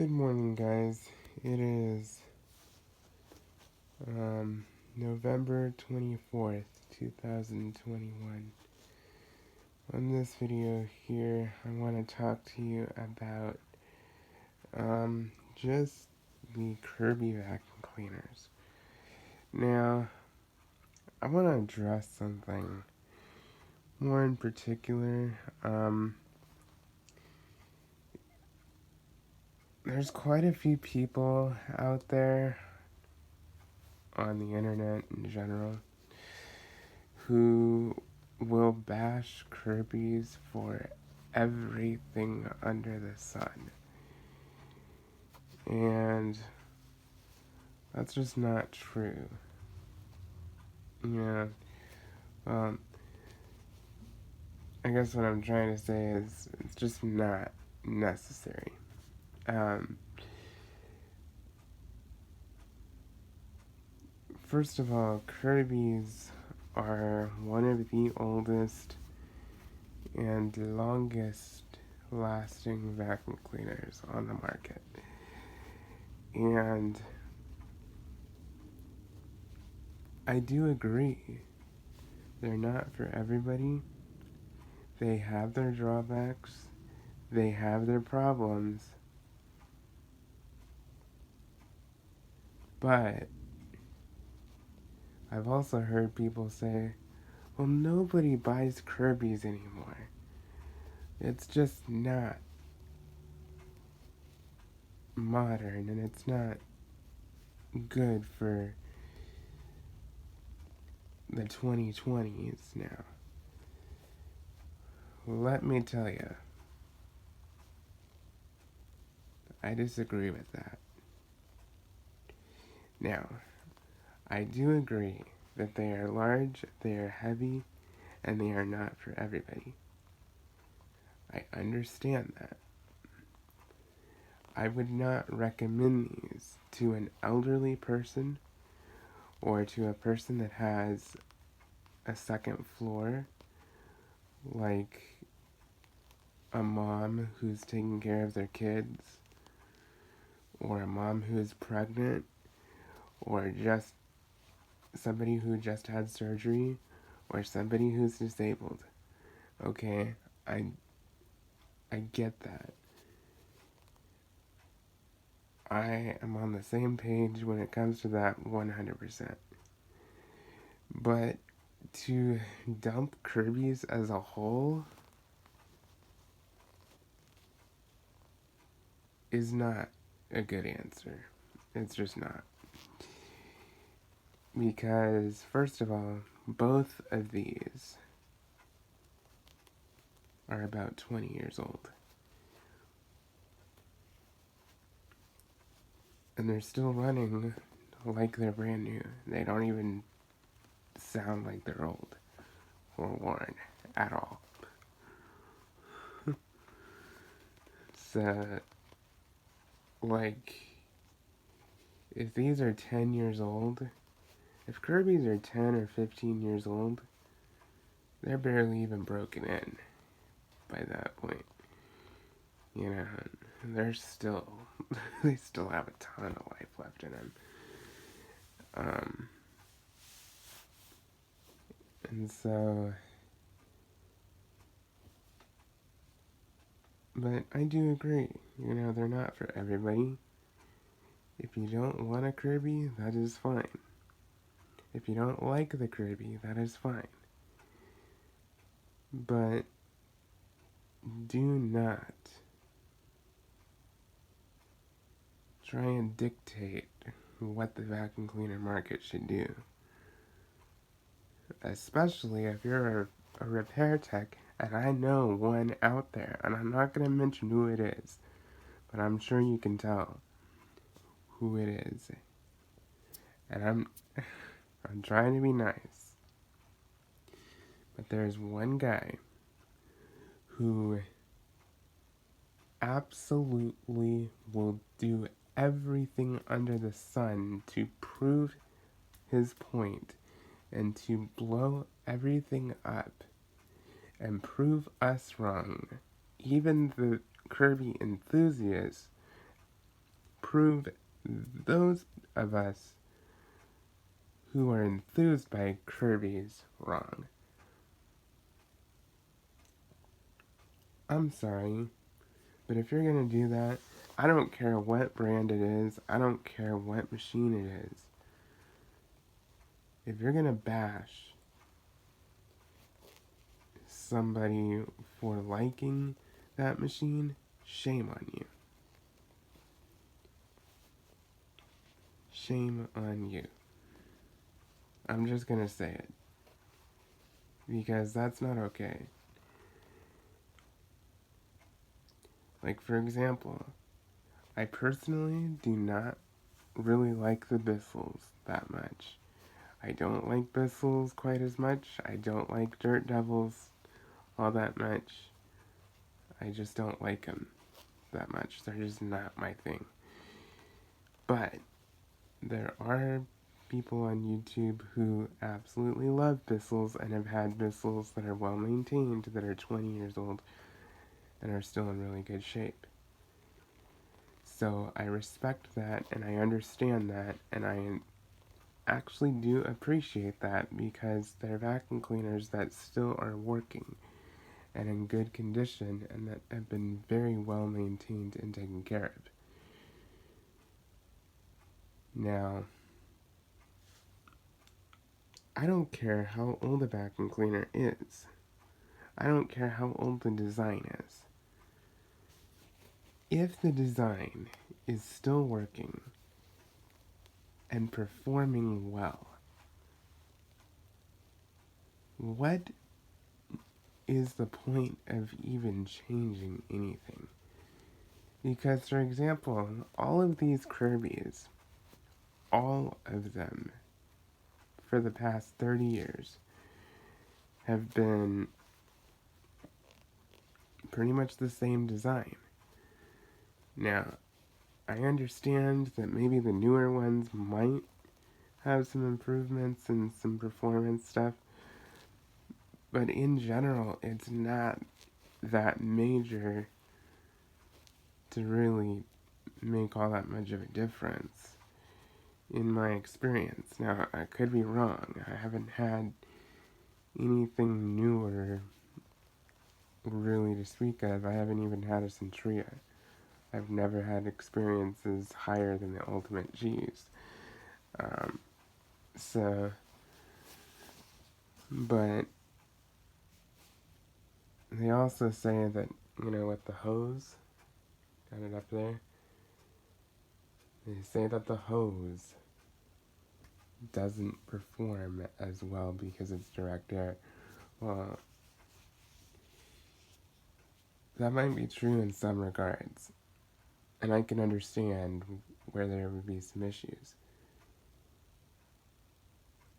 Good morning, guys. It is November 24th, 2021. On this video here, I want to talk to you about just the Kirby vacuum cleaners. Now, I want to address something more in particular. There's quite a few people out there on the internet in general who will bash Kirby's for everything under the sun. And that's just not true. Yeah. I guess what I'm trying to say is it's just not necessary. First of all, Kirby's are one of the oldest and longest lasting vacuum cleaners on the market. And I do agree, they're not for everybody. They have their drawbacks, they have their problems, but I've also heard people say, well, nobody buys Kirby's anymore. It's just not modern and it's not good for the 2020s now. Let me tell you, I disagree with that. Now, I do agree that they are large, they are heavy, and they are not for everybody. I understand that. I would not recommend these to an elderly person or to a person that has a second floor, like a mom who's taking care of their kids, or a mom who is pregnant, or just somebody who just had surgery, or somebody who's disabled. Okay, I get that. I am on the same page when it comes to that 100%. But to dump Kirby's as a whole is not a good answer. It's just not. Because, first of all, both of these are about 20 years old. And they're still running like they're brand new. They don't even sound like they're old or worn at all. So, like, if these are 10 years old, if Kirby's are 10 or 15 years old, they're barely even broken in by that point. You know, they're still, they still have a ton of life left in them. And so, but I do agree, you know, they're not for everybody. If you don't want a Kirby, that is fine. If you don't like the Kirby, that is fine. But do not try and dictate what the vacuum cleaner market should do. Especially if you're a repair tech, and I know one out there, and I'm not going to mention who it is, but I'm sure you can tell who it is. And I'm trying to be nice. But there's one guy who absolutely will do everything under the sun to prove his point and to blow everything up and prove us wrong. Even the Kirby enthusiasts prove those of us who are enthused by Kirby's wrong. I'm sorry, but if you're gonna do that, I don't care what brand it is, I don't care what machine it is. If you're gonna bash somebody for liking that machine, shame on you. Shame on you. I'm just gonna say it. Because that's not okay. Like, for example, I personally do not really like the Bissels that much. I don't like Bissels quite as much. I don't like Dirt Devils all that much. I just don't like them that much. They're just not my thing. But there are people on YouTube who absolutely love Bissels and have had Bissels that are well maintained, that are 20 years old, and are still in really good shape. So I respect that, and I understand that, and I actually do appreciate that, because they're vacuum cleaners that still are working and in good condition, and that have been very well maintained and taken care of. Now, I don't care how old a vacuum cleaner is. I don't care how old the design is. If the design is still working and performing well, what is the point of even changing anything? Because, for example, all of these Kirbys, all of them, for the past 30 years, have been pretty much the same design. Now, I understand that maybe the newer ones might have some improvements and some performance stuff, but in general, it's not that major to really make all that much of a difference, in my experience. Now, I could be wrong. I haven't had anything newer really to speak of. I haven't even had a Centria. I've never had experiences higher than the Ultimate G's. But they also say that, with the hose, got it up there, they say that the hose doesn't perform as well because it's direct air. Well, that might be true in some regards, and I can understand where there would be some issues.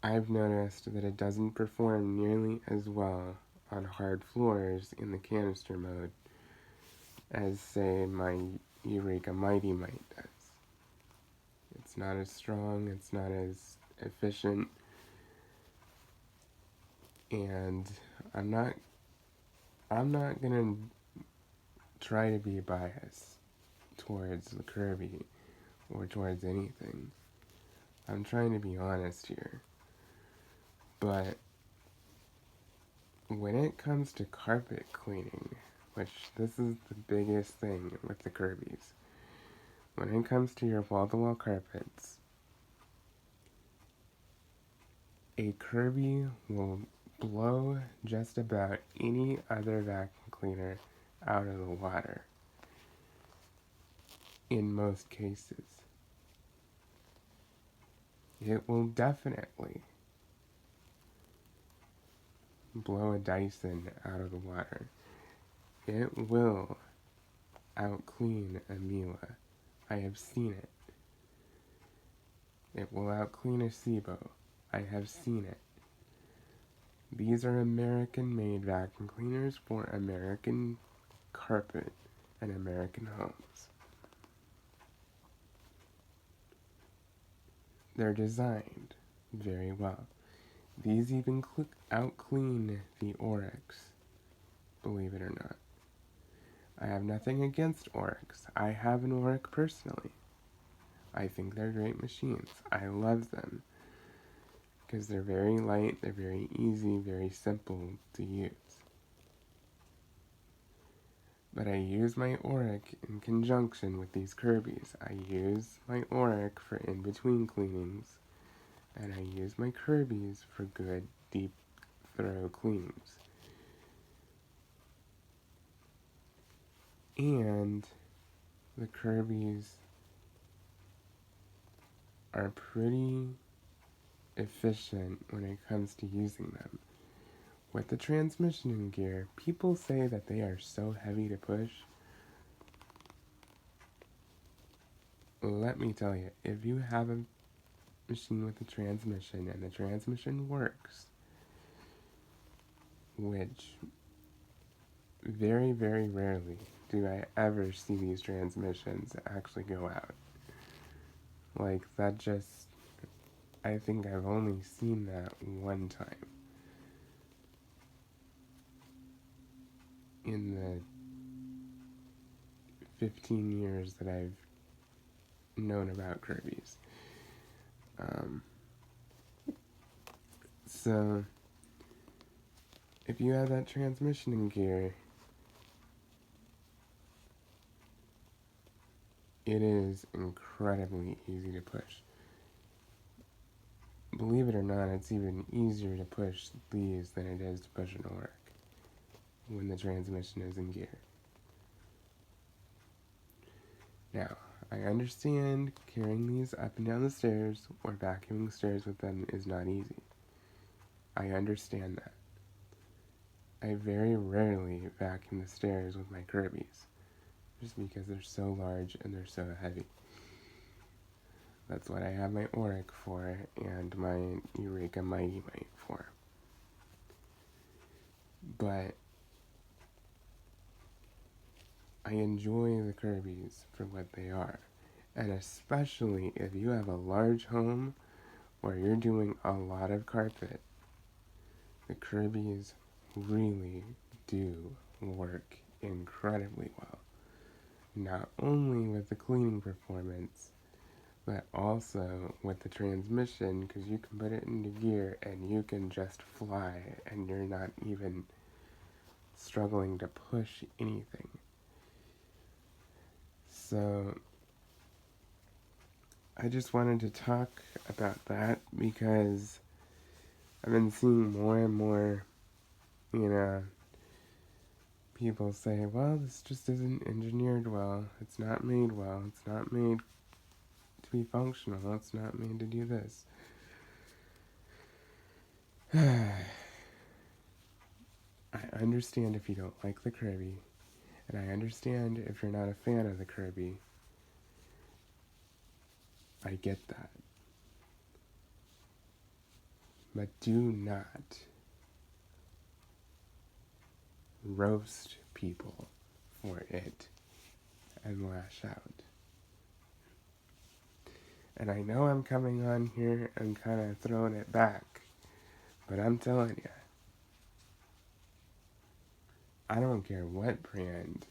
I've noticed that it doesn't perform nearly as well on hard floors in the canister mode as, say, my Eureka Mighty Might does. It's not as strong, it's not as efficient, and I'm not gonna try to be biased towards the Kirby or towards anything. I'm trying to be honest here. But when it comes to carpet cleaning, which this is the biggest thing with the Kirbys, when it comes to your wall-to-wall carpets, a Kirby will blow just about any other vacuum cleaner out of the water, in most cases. It will definitely blow a Dyson out of the water. It will out-clean a Miele. I have seen it. It will out-clean a SIBO. I have seen it. These are American-made vacuum cleaners for American carpet and American homes. They're designed very well. These even out-clean the Oryx, believe it or not. I have nothing against Oryx. I have an Oryx personally. I think they're great machines. I love them because they're very light, they're very easy, very simple to use. But I use my Auric in conjunction with these Kirbys. I use my Auric for in-between cleanings, and I use my Kirbys for good, deep, thorough cleanings. And the Kirbys are pretty efficient when it comes to using them. With the transmission and gear, people say that they are so heavy to push. Let me tell you, if you have a machine with a transmission and the transmission works, which very, very rarely do I ever see these transmissions actually go out. Like, that just, I think I've only seen that one time in the 15 years that I've known about Kirby's. So, if you have that transmission in gear, it is incredibly easy to push. Believe it or not, it's even easier to push these than it is to push an Auric when the transmission is in gear. Now, I understand carrying these up and down the stairs or vacuuming the stairs with them is not easy. I understand that. I very rarely vacuum the stairs with my Kirbys, just because they're so large and they're so heavy. That's what I have my Auric for and my Eureka Mighty Mite for. But I enjoy the Kirbys for what they are. And especially if you have a large home where you're doing a lot of carpet, the Kirbys really do work incredibly well. Not only with the cleaning performance, but also with the transmission, because you can put it into gear and you can just fly and you're not even struggling to push anything. So I just wanted to talk about that because I've been seeing more and more, people say, well, this just isn't engineered well, it's not made well, it's not made to be functional, it's not made to do this. I understand if you don't like the Kirby, and I understand if you're not a fan of the Kirby. I get that. But do not roast people for it and lash out. And I know I'm coming on here and kind of throwing it back, but I'm telling you, I don't care what brand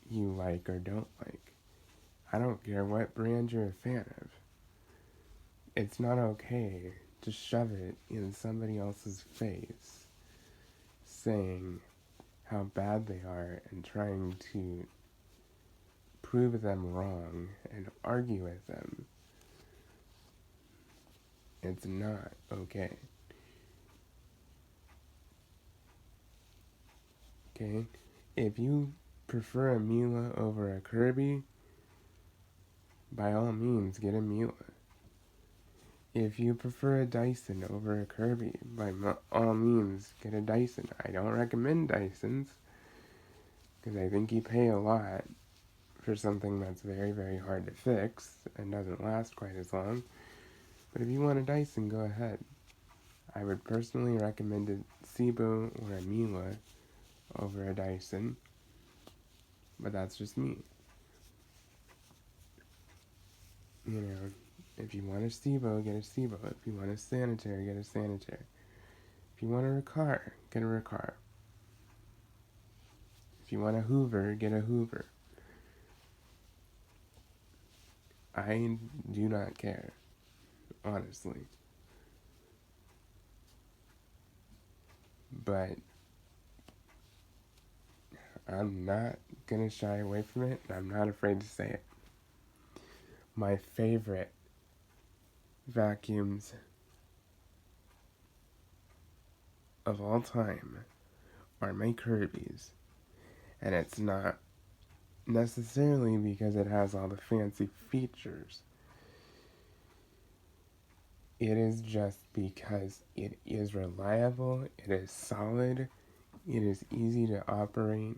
you like or don't like. I don't care what brand you're a fan of. It's not okay to shove it in somebody else's face saying how bad they are and trying to prove them wrong and argue with them. It's not okay. Okay? If you prefer a Miele over a Kirby, by all means, get a Miele. If you prefer a Dyson over a Kirby, by all means, get a Dyson. I don't recommend Dysons, because I think you pay a lot for something that's very, very hard to fix and doesn't last quite as long. But if you want a Dyson, go ahead. I would personally recommend a Cibo or a Miele over a Dyson, but that's just me. If you want a Cibo, get a Cibo. If you want a sanitary, get a sanitary. If you want a Riccar, get a Riccar. If you want a Hoover, get a Hoover. I do not care, honestly. But I'm not gonna shy away from it, and I'm not afraid to say it. My favorite vacuums of all time are my Kirby's. And it's not necessarily because it has all the fancy features. It is just because it is reliable, it is solid, it is easy to operate,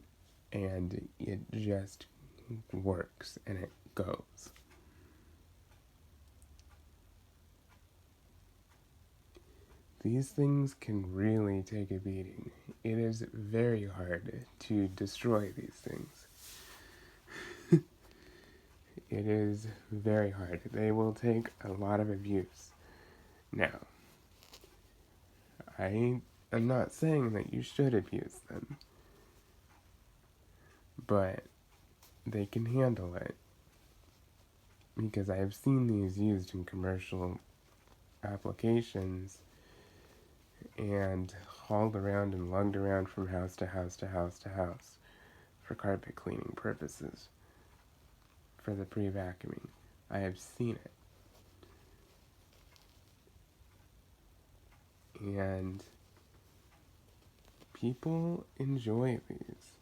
and it just works and it goes. These things can really take a beating. It is very hard to destroy these things. It is very hard. They will take a lot of abuse. Now, I am not saying that you should abuse them, but they can handle it. Because I have seen these used in commercial applications and hauled around and lugged around from house to house to house to house for carpet cleaning purposes, for the pre-vacuuming. I have seen it. And people enjoy these.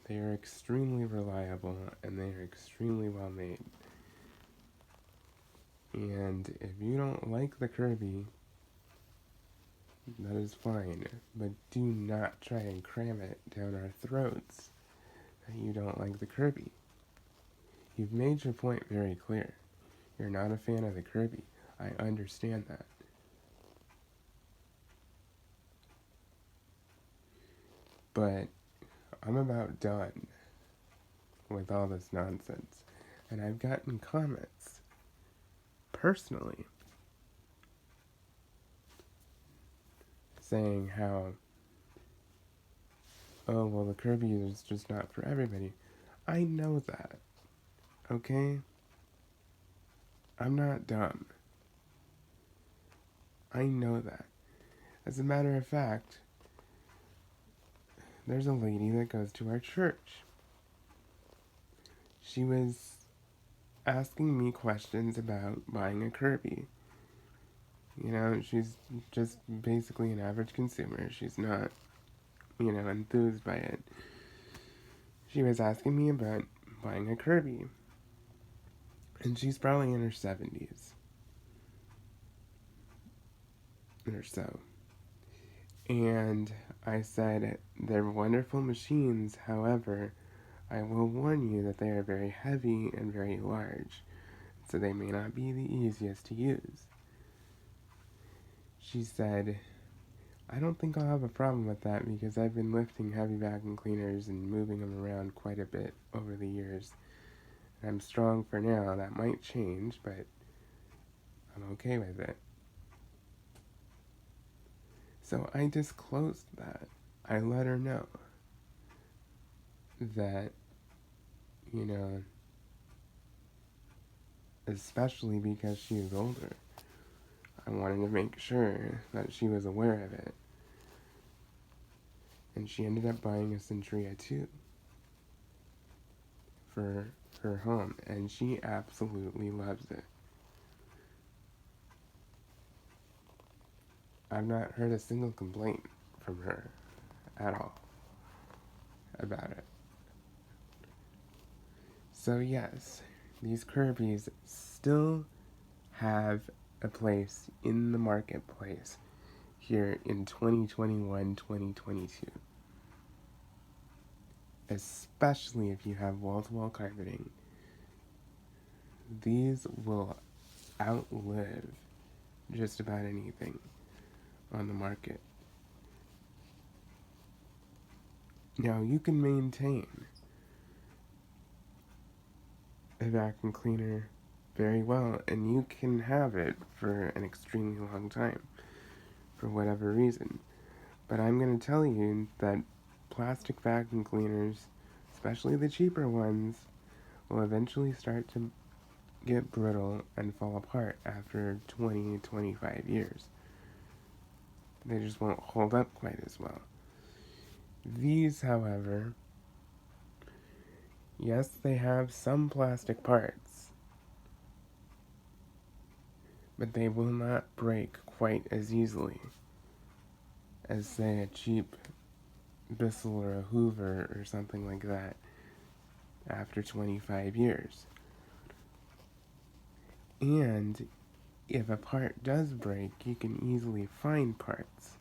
They are extremely reliable and they are extremely well made. And if you don't like the Kirby, that is fine, but do not try and cram it down our throats that you don't like the Kirby. You've made your point very clear. You're not a fan of the Kirby. I understand that. But I'm about done with all this nonsense. And I've gotten comments, personally, saying how, oh, well, the Kirby is just not for everybody. I know that, okay? I'm not dumb. I know that. As a matter of fact, there's a lady that goes to our church. She was asking me questions about buying a Kirby. You know, she's just basically an average consumer. She's not, enthused by it. She was asking me about buying a Kirby. And she's probably in her 70s. Or so. And I said, they're wonderful machines, however, I will warn you that they are very heavy and very large, so they may not be the easiest to use. She said, I don't think I'll have a problem with that because I've been lifting heavy vacuum cleaners and moving them around quite a bit over the years. And I'm strong for now. That might change, but I'm okay with it. So I disclosed that. I let her know that, especially because she is older, I wanted to make sure that she was aware of it. And she ended up buying a Centuria 2 for her home, and she absolutely loves it. I've not heard a single complaint from her at all about it. So yes, these Kirbys still have a place in the marketplace here in 2021, 2022. Especially if you have wall-to-wall carpeting. These will outlive just about anything on the market. Now, you can maintain a vacuum cleaner very well, and you can have it for an extremely long time, for whatever reason. But I'm going to tell you that plastic vacuum cleaners, especially the cheaper ones, will eventually start to get brittle and fall apart after 20, 25 years. They just won't hold up quite as well. These, however, yes, they have some plastic parts, but they will not break quite as easily as, say, a cheap Bissell or a Hoover or something like that after 25 years. And if a part does break, you can easily find parts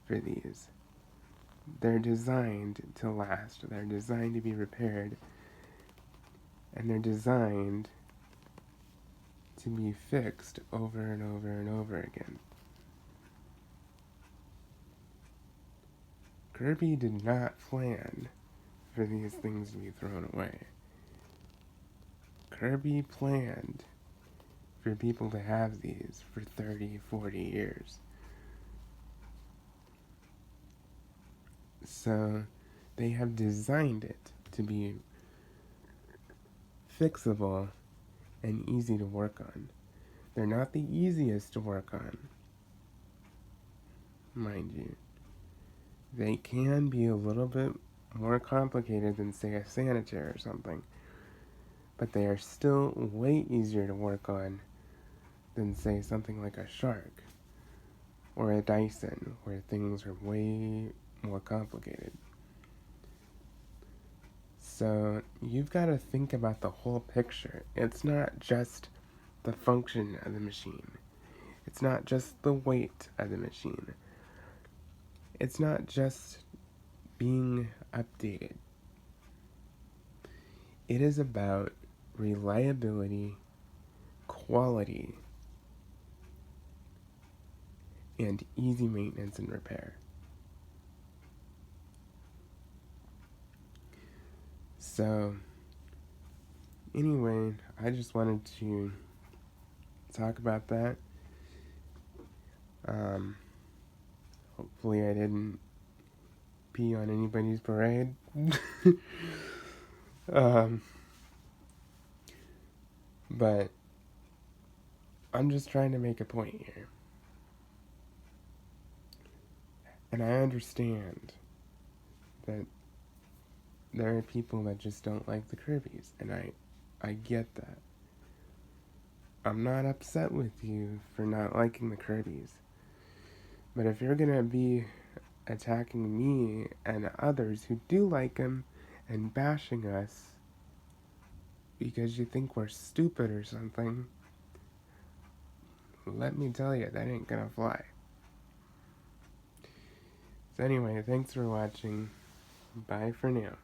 for these. They're designed to last, they're designed to be repaired, and they're designed to be fixed over and over and over again. Kirby did not plan for these things to be thrown away. Kirby planned for people to have these for 30, 40 years. So they have designed it to be fixable and easy to work on. They're not the easiest to work on, mind you. They can be a little bit more complicated than, say, a sanitaire or something, but they are still way easier to work on than, say, something like a Shark or a Dyson, where things are way more complicated. So you've got to think about the whole picture. It's not just the function of the machine. It's not just the weight of the machine. It's not just being updated. It is about reliability, quality, and easy maintenance and repair. So, anyway, I just wanted to talk about that. Hopefully I didn't pee on anybody's parade. But I'm just trying to make a point here. And I understand that there are people that just don't like the Kirbys, and I get that. I'm not upset with you for not liking the Kirbys. But if you're gonna be attacking me and others who do like them and bashing us because you think we're stupid or something, let me tell you, that ain't gonna fly. So anyway, thanks for watching. Bye for now.